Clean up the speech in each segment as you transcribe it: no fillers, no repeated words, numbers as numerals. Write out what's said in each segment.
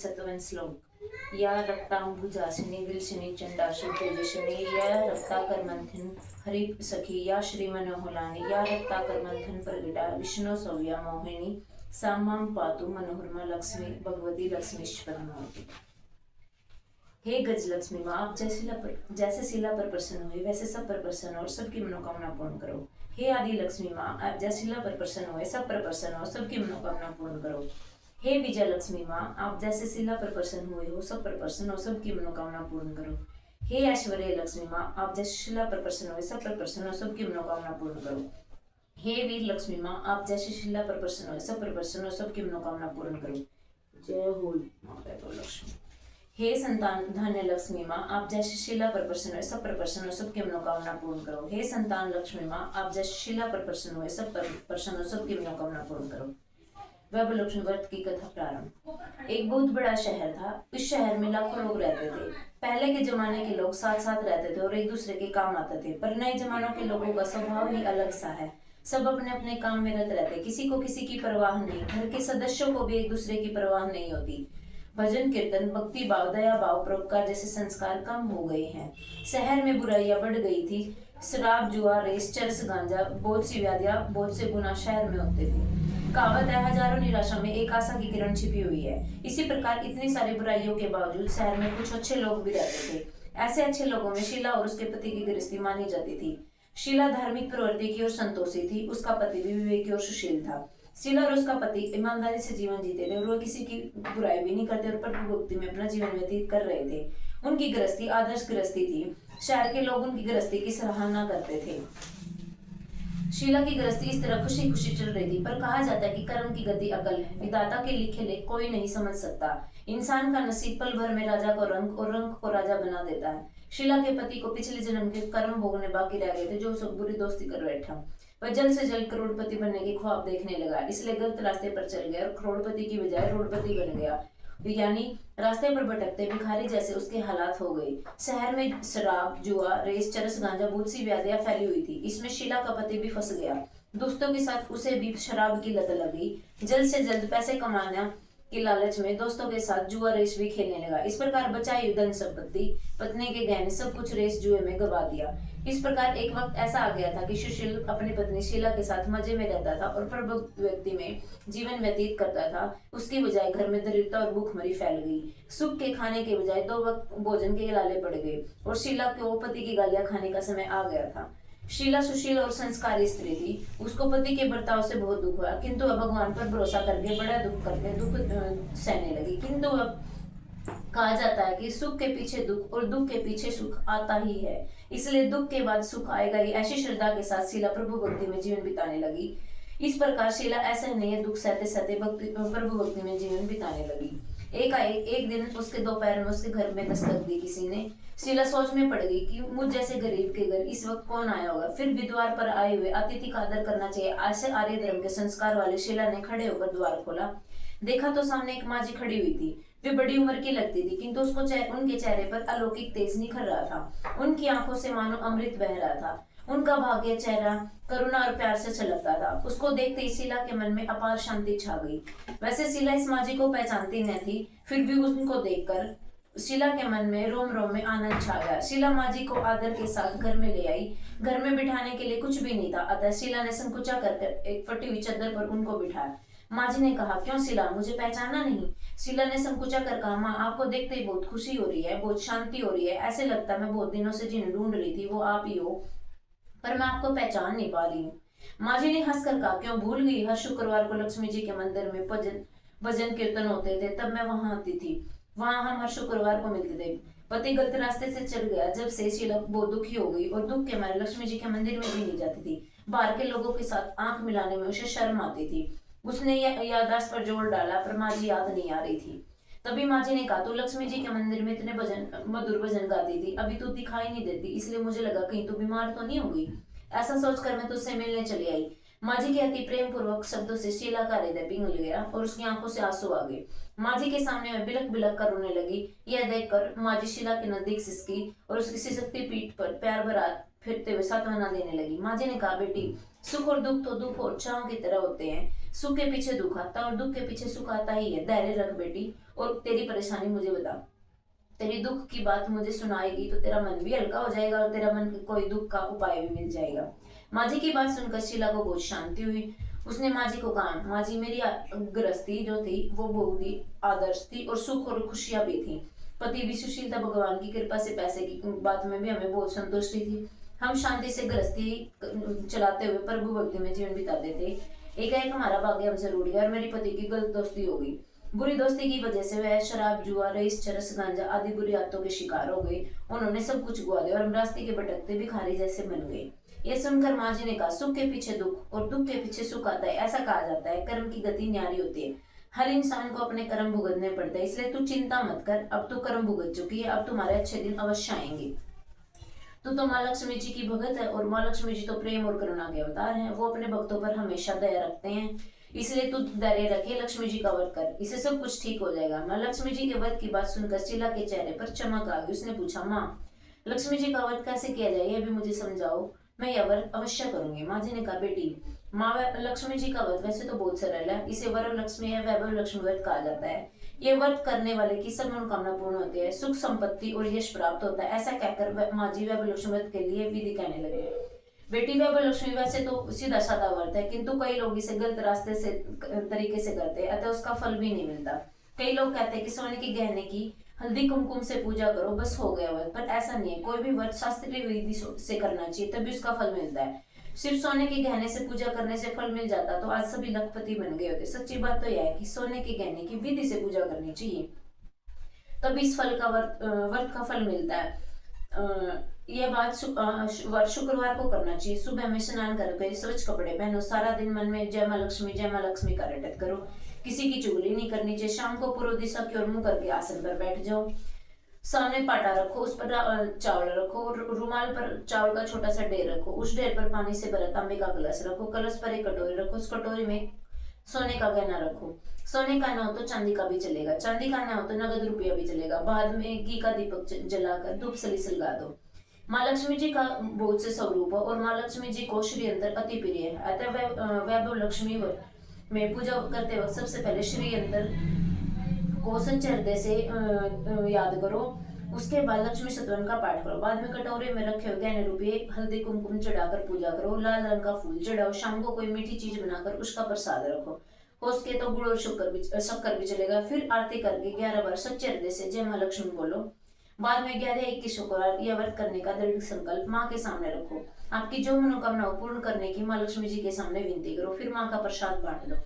सतवन श्लोक। या रक्तांबुजासिनी विलसिनी चंडाशी तेजस्विनी या रक्ताकर मंथन हरि सखी या श्री मनोहलानी या रक्ताकर मंथन प्रगटा विष्णु सौव्या मोहिनी सामाम पातु मनोहरमा लक्ष्मी भगवती लक्ष्मीश्वरमूर्ति। हे गजलक्ष्मी माँ, आप जैसे शिला पर प्रसन्न हुए वैसे सब पर प्रसन्न हो और सबकी मनोकामना पूर्ण करो। हे आदि लक्ष्मी माँ, आप जैसे शिला पर प्रसन्न हुए सब पर प्रसन्न हो सबकी मनोकामना पूर्ण करो। हे विजय लक्ष्मी माँ, आप जैसे शिला पर प्रसन्न हुए हो सब पर प्रसन्न हो सबकी मनोकामना पूर्ण करो। हे ऐश्वर्य लक्ष्मी माँ, आप जैसे शिला पर प्रसन्न हुए सब पर प्रसन्न हो सबकी मनोकामना पूर्ण करो। हे वीर लक्ष्मी माँ, आप जैसे शिला पर प्रसन्न हुए सब पर प्रसन्न हो सबकी मनोकामना पूर्ण करो। जय हो माता तो लक्ष्मी। हे संतान धन्य लक्ष्मी माँ, आप जैसे शिला पर प्रसन्न हुए सब पर प्रसन्न हो सबकी मनोकामना पूर्ण करो। हे संतान लक्ष्मी माँ, आप जैसे शिला पर प्रसन्न हुए सब पर प्रसन्न हो सबकी मनोकामना पूर्ण करो। वैभव लक्ष्मी व्रत की कथा प्रारंभ। एक बहुत बड़ा शहर था। इस शहर में लाखों लोग रहते थे। पहले के जमाने के लोग साथ साथ रहते थे और एक दूसरे के काम आते थे, पर नए जमानों के लोगों का स्वभाव ही अलग सा है। सब अपने अपने काम में रत रहते, किसी को किसी की परवाह नहीं। घर के सदस्यों को भी एक दूसरे की परवाह नहीं होती। भजन कीर्तन भक्ति भाव दया भाव परोपकार जैसे संस्कार कम हो गए हैं। शहर में बुराइयां बढ़ गई थी। शराब जुआ रेस चरस गांजा बहुत सी व्याधियां बहुत से गुनाह शहर में होते थे। कहावत है, हजारों निराशा में एक आशा की किरण छिपी हुई है। इसी प्रकार इतनी सारी बुराइयों के बावजूद शहर में कुछ अच्छे लोग भी रहते थे। ऐसे अच्छे लोगों में शीला और उसके पति की गृहस्थी मानी जाती थी। शीला धार्मिक प्रवृत्ति की ओर संतोषी थी। उसका पति भी विवेकी और सुशील था। शीला और उसका पति ईमानदारी से जीवन जीते थे और वो किसी की बुराई भी नहीं करते और प्रभु भक्ति में अपना जीवन व्यतीत कर रहे थे। उनकी गृहस्थी आदर्श गृहस्थी थी। शहर के लोग उनकी गृहस्थी की सराहना करते थे। शीला की गृहस्थी इस तरह खुशी खुशी चल रही थी, पर कहा जाता है कि कर्म की गति अकल है। विधाता के लिखे लेख कोई नहीं समझ सकता। इंसान का नसीब पल भर में राजा को रंग और रंग को राजा बना देता है। शीला के पति को पिछले जन्म के कर्म भोगने बाकी रह गए थे, जो सब बुरी दोस्ती कर बैठा। वह जल्द से जल्द करोड़पति बनने की ख्वाब देखने लगा, इसलिए गलत रास्ते पर चल गया और करोड़पति की बजाय रोडपति बन गया। यानी रास्ते पर भटकते भिखारी जैसे उसके हालात हो गए। शहर में शराब जुआ रेस चरस गांजा बहुत सी व्याधियां फैली हुई थी। इसमें शीला का पति भी फंस गया। दोस्तों के साथ उसे भी शराब की लत लगी। जल्द से जल्द पैसे कमाना की लालच में दोस्तों के साथ जुआ रेस भी खेलने लगा। इस प्रकार बचाई धन संपत्ति पत्नी के गहने सब कुछ रेस जुए में गवा दिया। इस प्रकार एक वक्त ऐसा आ गया था कि सुशील अपनी पत्नी शीला के साथ मजे में रहता था और प्रबुद्ध व्यक्ति में जीवन व्यतीत करता था। उसकी बजाय घर में दरिद्रता और भूखमरी फैल गई। सुख के खाने के बजाय 2 वक्त भोजन के लाले पड़ गए और शीला को पति की गालियां खाने का समय आ गया था। शीला सुशील और संस्कारी स्त्री थी। उसको पति के बर्ताव से बहुत दुख हुआ, किंतु वह भगवान पर भरोसा करके बड़ा दुख करके दुख सहने लगी। किंतु अब कहा जाता है कि सुख के पीछे दुख और दुख के पीछे सुख आता ही है, इसलिए दुख के बाद सुख आएगा ही। ऐसी श्रद्धा के साथ शीला प्रभु भक्ति में जीवन बिताने लगी। इस प्रकार शीला ऐसे नहीं दुख सहते सहते प्रभु भक्ति में जीवन बिताने लगी। एक दिन उसके दोपहर में उसके घर में दस्तक दी किसी ने। शीला सोच में पड़ गई कि मुझ जैसे गरीब के घर इस वक्त कौन आया होगा। फिर भी द्वार पर आए हुए अतिथि का आदर करना चाहिए, ऐसे आर्य धर्म के संस्कार वाले शीला ने खड़े होकर द्वार खोला। देखा तो सामने एक माँ जी खड़ी हुई थी। वे बड़ी उम्र की लगती थी, किंतु उनके चेहरे पर अलौकिक तेज निखर रहा था। उनकी आंखों से मानो अमृत बह रहा था। उनका भाग्य चेहरा करुणा और प्यार से छलकता था। उसको देखते ही शीला के मन में अपार शांति छा गई। वैसे शीला इस माँ जी को पहचानती न थी, फिर भी उनको देखकर शीला के मन में रोम रोम में आनंद छा गया। शीला माँ जी को आदर के साथ घर में ले आई। घर में बिठाने के लिए कुछ भी नहीं था, अतः शीला ने संकुचा कर एक फटी हुई चादर पर उनको बिठाया। माँ जी ने कहा, क्यों शीला, मुझे पहचाना नहीं? शीला ने संकुचा कर कहा, माँ आपको देखते ही बहुत खुशी हो रही है, बहुत शांति हो रही है। ऐसे लगता है मैं बहुत दिनों से जिन्हें ढूंढ रही थी वो आप ही हो, पर मैं आपको पहचान नहीं पा रही हूँ। माँ जी ने हंसकर कहा, क्यों भूल गई? हर शुक्रवार को लक्ष्मी जी के मंदिर में भजन कीर्तन होते थे, तब मैं वहां आती थी। वहां हम हर शुक्रवार को मिलते थे। पति गलत रास्ते से चल गया जब से शीला बहुत दुखी हो गई और दुख के मारे लक्ष्मी जी के मंदिर में भी नहीं जाती थी। बाहर के लोगों के साथ आंख मिलाने में उसे शर्म आती थी। उसने याददाश्त पर जोर डाला, पर माँ जी याद नहीं आ रही थी। तभी माँ जी ने कहा, तू लक्ष्मी जी के मंदिर में इतने मधुर भजन गाती थी, अभी तू दिखाई नहीं देती, इसलिए मुझे लगा कहीं तू बीमार तो नहीं हो गई। ऐसा सोचकर मैं तुझसे मिलने चली आई। माँ जी के अति प्रेम पूर्वक शब्दों से शीला का हृदय पिघल गया और उसकी आंखों से आंसू आ गए। माँ जी के सामने मैं बिलक बिलक कर रोने लगी। यह देखकर माँ जी शीला के नजदीक सिसकी और उसकी सिसकती पीठ पर प्यार भरा फिरते हुए सांत्वना देने लगी। माँ जी ने कहा, बेटी सुख और दुख तो दुख और छांव की तरह होते हैं। सुख के पीछे दुख आता और दुख के पीछे सुख आता ही है। धैर्य रख बेटी और तेरी परेशानी मुझे बता। तेरी दुख की बात मुझे सुनाएगी तो तेरा मन भी हल्का हो जाएगा और तेरा मन कोई दुख का उपाय भी मिल जाएगा। माँ जी की बात सुनकर शीला को बहुत शांति हुई। उसने माँ जी को कहा, माँ जी मेरी गृहस्थी जो थी वो बहुत ही आदर्श थी और सुख और खुशियां भी थी। पति भी सुशील था, भगवान की कृपा से पैसे की बात में भी हमें बहुत संतुष्टि थी। हम शांति से गृहस्थी चलाते हुए प्रभु भक्ति में जीवन बिताते थे। एकाएक हमारा भाग्य हमसे रूठ गया और मेरी पति की गलत दोस्ती हो गई। बुरी दोस्ती की वजह से वह शराब, जुआ, रईस, चरस, गांजा आदि बुरी आदतों के शिकार हो गए। उन्होंने सब कुछ गुआ दिया और हम रास्ते के भटकते भिखारी जैसे बन गए। ये सुनकर माँ जी ने कहा, सुख के पीछे दुख और दुख के पीछे सुख आता है। ऐसा कहा जाता है, कर्म की गति न्यारी होती है। हर इंसान को अपने कर्म भुगतने पड़ते हैं, इसलिए तू चिंता मत कर। अब तू कर्म भुगत चुकी है, अब तुम्हारे अच्छे दिन अवश्य आएंगे। तू तो माँ लक्ष्मी जी की भगत है और माँ लक्ष्मी जी तो प्रेम और करुणा के अवतार हैं। वो अपने भक्तों पर हमेशा दया रखते हैं, इसलिए तू धैर्य रखे, लक्ष्मी जी का व्रत कर, इससे सब कुछ ठीक हो जाएगा। माँ लक्ष्मी जी के व्रत की बात सुनकर शीला के चेहरे पर चमक आ गई। उसने पूछा, माँ लक्ष्मी जी का व्रत कैसे किया जाए, यह भी मुझे समझाओ, मैं यह व्रत अवश्य करूंगी। माँ जी ने कहा, बेटी माँ लक्ष्मी जी का व्रत वैसे तो बहुत सरल है, इसे वरव लक्ष्मी या वैभव लक्ष्मी व्रत कहा जाता है। ये व्रत करने वाले की सब मनोकामना पूर्ण होती है, सुख संपत्ति और यश प्राप्त होता है। ऐसा कहकर माँ जी वैभव लक्ष्मी व्रत के लिए विधि कहने लगे। बेटी वैभव लक्ष्मी वैसे तो सीधा साधा व्रत है, किंतु कई लोग इसे गलत रास्ते से तरीके से करते हैं, अतः उसका फल भी नहीं मिलता। कई लोग कहते हैं कि सोने के गहने की हल्दी कुमकुम से पूजा करो बस हो गया व्रत, पर ऐसा नहीं है। कोई भी व्रत शास्त्रीय विधि से करना चाहिए, तभी उसका फल मिलता है। सिर्फ सोने के गहने से पूजा करने से फल मिल जाता तो आज सभी लखपति बन गए होते। सच्ची बात तो यह है कि सोने के गहने की विधि से पूजा करनी चाहिए, तभी इस फल का व्रत का फल मिलता है। यह बात शुक्रवार को करना चाहिए। सुबह में स्नान करके स्वच्छ कपड़े पहनो, सारा दिन मन में जय माँ लक्ष्मी का रटत करो, किसी की चुगली नहीं करनी चाहिए। शाम को पूर्व दिशा की ओर मुंह करके आसन पर बैठ जाओ, सामने पाटा रखो, उस पर चावल रखो और रुमाल पर चावल का छोटा सा ढेर रखो। उस ढेर पर पानी से भरा तांबे का कलश रखो, कलश पर एक कटोरी रखो, उस कटोरी में सोने का गहना रखो। सोने का ना हो तो चांदी का भी चलेगा, चांदी का ना हो तो नगद रुपया भी चलेगा। बाद में घी का दीपक जलाकर धूप सलीसिल गा दो। माँ लक्ष्मी जी का बहुत से स्वरूप है और माँ लक्ष्मी जी को श्री यंत्र अति प्रिय है, अतः वैभव लक्ष्मी में पूजा करते वक्त सबसे पहले श्री यंत्र को सच्चे हृदय से याद करो। उसके बाद लक्ष्मी सतवन का पाठ करो। बाद में कटोरे में रखे हुए गहने रुपये हल्दी कुमकुम चढ़ाकर पूजा करो। लाल रंग का फूल चढ़ाओ। शाम को कोई मीठी चीज बनाकर उसका प्रसाद रखो। हो सके तो गुड़ और शक्कर भी चलेगा। फिर आरती करके 11 बार सच्चे हृदय से जय माँ लक्ष्मी बोलो। बाद में 11-21 शुक्रवार यह व्रत करने का दृढ़ संकल्प माँ के सामने रखो। आपकी जो मनोकामना पूर्ण करने की माँ लक्ष्मी जी के सामने विनती करो। फिर माँ का प्रसाद बांट दो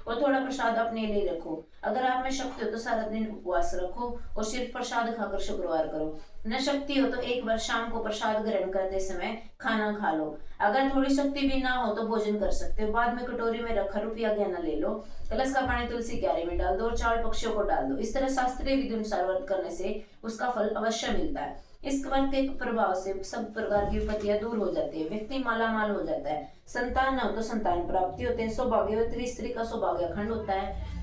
और थोड़ा प्रसाद अपने लिए रखो। अगर आप में शक्ति हो तो सारा दिन उपवास रखो और सिर्फ प्रसाद खाकर शुक्रवार करो। न शक्ति हो तो एक बार शाम को प्रसाद ग्रहण करते समय खाना खा लो। अगर थोड़ी शक्ति भी ना हो तो भोजन कर सकते हो। बाद में कटोरी में रखा रुपया गहना ले लो, कलश का पानी तुलसी क्यारी में डाल दो और चावल पक्षियों को डाल दो। इस तरह शास्त्रीय विधि अनुसार व्रत करने से उसका फल अवश्य मिलता है। इस व्रत के प्रभाव से सब प्रकार की विपत्तियां दूर हो जाती है, व्यक्ति माला माल हो जाता है। संतान न हो तो संतान प्राप्ति होते हैं। सौभाग्यवती स्त्री का सौभाग्य अखंड होता है।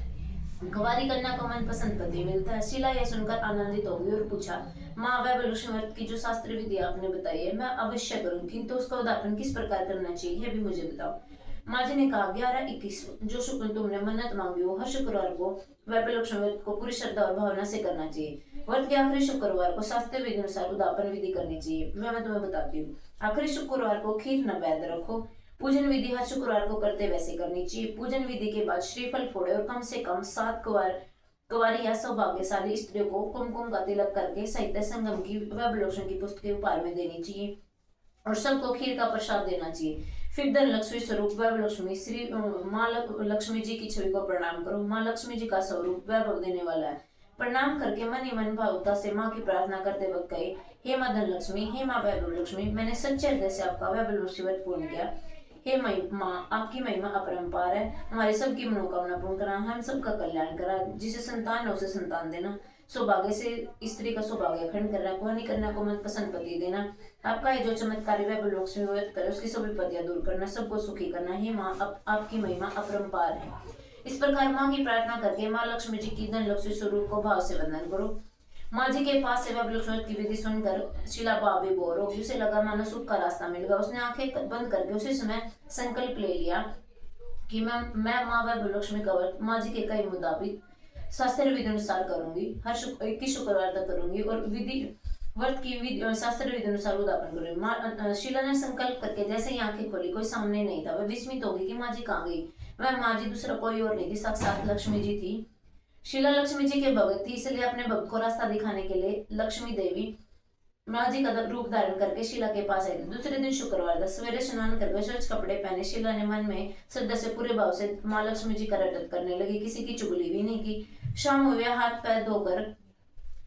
कुंवारी कन्या को मन पसंद पति मिलता है। शीला यह सुनकर आनंदित हो गई और पूछा, माँ वैभव लक्ष्मी व्रत की जो शास्त्रीय विधि आपने बताई है मैं अवश्य करूंगी, किंतु उसका उद्यापन किस प्रकार करना चाहिए यह भी मुझे बताओ। माँ जी ने कहा, 11-21 जो शुक्र तुमने मन्नत मांगी हो हर शुक्रवार को वैभव लक्ष्मी व्रत को पूरी श्रद्धा और भावना से करना चाहिए। व्रत के आखिरी शुक्रवार को शास्त्रीय विधि अनुसार उद्यापन विधि करनी चाहिए, मैं तुम्हें बताती हूँ। आखिरी शुक्रवार को खीर नैवेद्य रखो। पूजन विधि हर शुक्रवार को करते वैसे करनी चाहिए। पूजन विधि के बाद श्रीफल फोड़े और कम से कम 7 कुंवारी या सौभाग्यशाली स्त्रियों को कुमकुम का तिलक करके साहित्य संगम की वैभव लक्ष्मी की पुस्तकें उपहार में देनी चाहिए और सबको खीर का प्रसाद देना चाहिए। फिर धन लक्ष्मी स्वरूप वैभव लक्ष्मी श्री माँ लक्ष्मी जी की छवि को प्रणाम करो। माँ लक्ष्मी जी का स्वरूप वैभव देने वाला है। प्रणाम करके मन ही मन भावुकता से माँ की प्रार्थना करते वक्त कहे, हे माँ धन लक्ष्मी, हे माँ वैभव लक्ष्मी, मैंने सच्चे हृदय से आपका वैभव लक्ष्मी व्रत पूर्ण किया। हे माँ, आपकी महिमा अपरंपार है। हमारे सबकी मनोकामना पूर्ण करा, हम सबका कल्याण करा। जिसे संतान हो उसे संतान देना, सौभाग्य से स्त्री का सौभाग्य अखंड करना, कुंवारी कन्या को मन पसंद पति देना। आपका ये जो चमत्कारी वैभव लक्ष्मी व्रत करे उसकी सभी विपत्तियां दूर करना, सबको सुखी करना। हे माँ, आपकी महिमा अपरंपार है। इस प्रकार माँ की प्रार्थना करके माँ लक्ष्मी जी की धन लक्ष्मी स्वरूप को भाव से वंदन करो। माँ जी के पास से वैभव लक्ष्मी की विधि सुनकर शीला भाव विभोर होगी। उसे लगा मानो सुख का रास्ता मिल गया। उसने आंखें बंद करके उसी समय संकल्प ले लिया कि मैं माँ वैभव लक्ष्मी का व्रत माँ जी के कई मुताबिक शास्त्र विधि अनुसार करूंगी, हर 21 शुक्रवार तक करूंगी और व्रत की विधि शास्त्र विधि अनुसार उद्यापन करूंगी। शीला ने संकल्प करके जैसे ही आंखें खोली, कोई सामने नहीं था। वह विस्मित हो गई कि माँ जी कहाँ गई। वह माँ जी दूसरा कोई और नहीं थी, साक्षात लक्ष्मी जी थी। शीला लक्ष्मी जी के भक्त थी, इसलिए अपने भक्त को रास्ता दिखाने के लिए लक्ष्मी देवी माँ जी का रूप धारण करके शीला के पास आई थी। दूसरे दिन शुक्रवार था, सवेरे स्नान करके स्वच्छ कपड़े पहने शीला ने मन में श्रद्धा से पूरे भाव से माँ लक्ष्मी जी का रटत करने लगी, किसी की चुगली भी नहीं की। शाम हुए हाथ पैर धोकर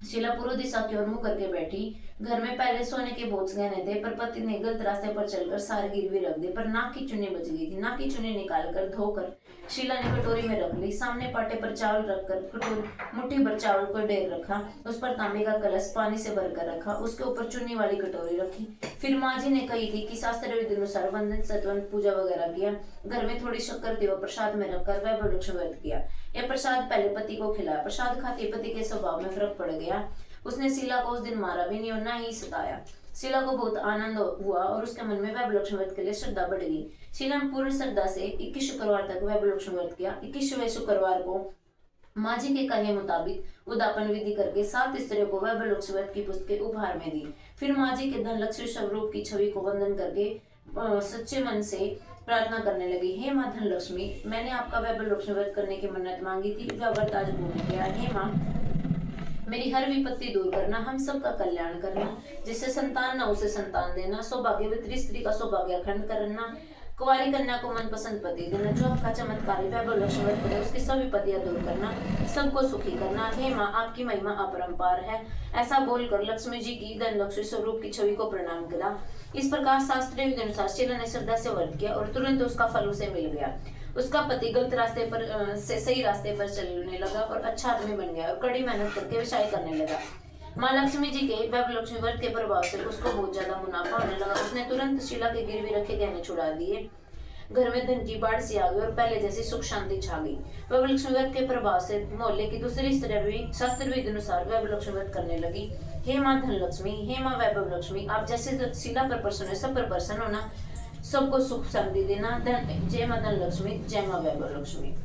शीला पूर्व दिशा की ओर मुंह करके बैठी। घर में पहले सोने के बोझ गहने थे, पर पति ने गलत रास्ते पर चलकर सारे गिरवी रख दी। पर नाक की चुन्नी बच गई थी। नाक की चुन्नी निकालकर धोकर शीला ने कटोरी में रख ली। सामने पाटे पर चावल रखकर कटोरी मुट्ठी भर चावल को ढेर रखा। उस पर तांबे का कलश पानी से भरकर रखा। उसके ऊपर चुन्नी वाली कटोरी रखी। फिर माँ जी ने कही थी कि शास्त्र विधि अनुसार वंदन सत्वन पूजा वगैरह किया। घर में थोड़ी शक्कर थी, वो प्रसाद में रखकर वह वृक्ष व्रत किया। यह प्रसाद पहले पति को खिलाया। प्रसाद खाते पति के स्वभाव में फर्क पड़ गया। उसने शीला को उस दिन मारा भी नहीं और न ही सताया। शीला को बहुत आनंद हुआ और उसके मन में वैभव लक्ष्मी व्रत के लिए श्रद्धा बढ़ गई। शीला ने पूर्ण श्रद्धा से 21 शुक्रवार तक वैभव लक्ष्मी व्रत किया। 21वें शुक्रवार को माँ जी के कहे मुताबिक उद्यापन विधि करके 7 स्त्रियों को वैभव लक्ष्मी व्रत की पुस्तकें उपहार में दी। फिर माँ जी के धन लक्ष्मी स्वरूप की छवि को वंदन करके सच्चे मन से प्रार्थना करने लगी। हे माँ धन लक्ष्मी, मैंने आपका वैभव लक्ष्मी व्रत करने की मन्नत मांगी थी, वह व्रत आज पूर्ण किया। हे माँ, मेरी हर विपत्ति दूर करना, हम सबका कल्याण करना, जिससे संतान न उसे संतान देना, सौभाग्यवती स्त्री का सौभाग्य अखंड करना, कुंवारी कन्या को मनपसंद पति देना, जो आपका चमत्कारी वैभव लक्ष्मी व्रत करे उसकी सभी विपत्तियां दूर करना, सबको सुखी करना। हे माँ, आपकी महिमा अपरंपार है। ऐसा बोलकर लक्ष्मी जी की धन लक्ष्मी स्वरूप की छवि को प्रणाम करा। इस प्रकार शास्त्रीय विधि अनुसार शीला ने श्रद्धा से व्रत किया और तुरंत उसका फल उसे मिल गया। उसका पति गलत रास्ते पर से सही रास्ते पर चलने लगा और अच्छा आदमी बन गया और कड़ी मेहनत करके व्यवसाय करने लगा। माँ लक्ष्मी जी के वैभव लक्ष्मी व्रत के प्रभाव से उसको बहुत ज्यादा मुनाफा होने लगा। उसने तुरंत शीला के गिरवी रखे गहने छुड़ा दिए। घर में धन की बाढ़ सी आ गई और पहले जैसी सुख शांति छा गई। वैभव लक्ष्मी व्रत के प्रभाव से मोहल्ले की दूसरी स्त्रियां भी शास्त्र विधि अनुसार वैभव लक्ष्मी व्रत करने लगी। हे माँ धन लक्ष्मी, हे माँ वैभव लक्ष्मी, आप जैसे शीला पर प्रसन्न है, सब पर प्रसन्न होना, सबको सुख शांति देना। जय माँ धन लक्ष्मी, जय माँ वैभव लक्ष्मी।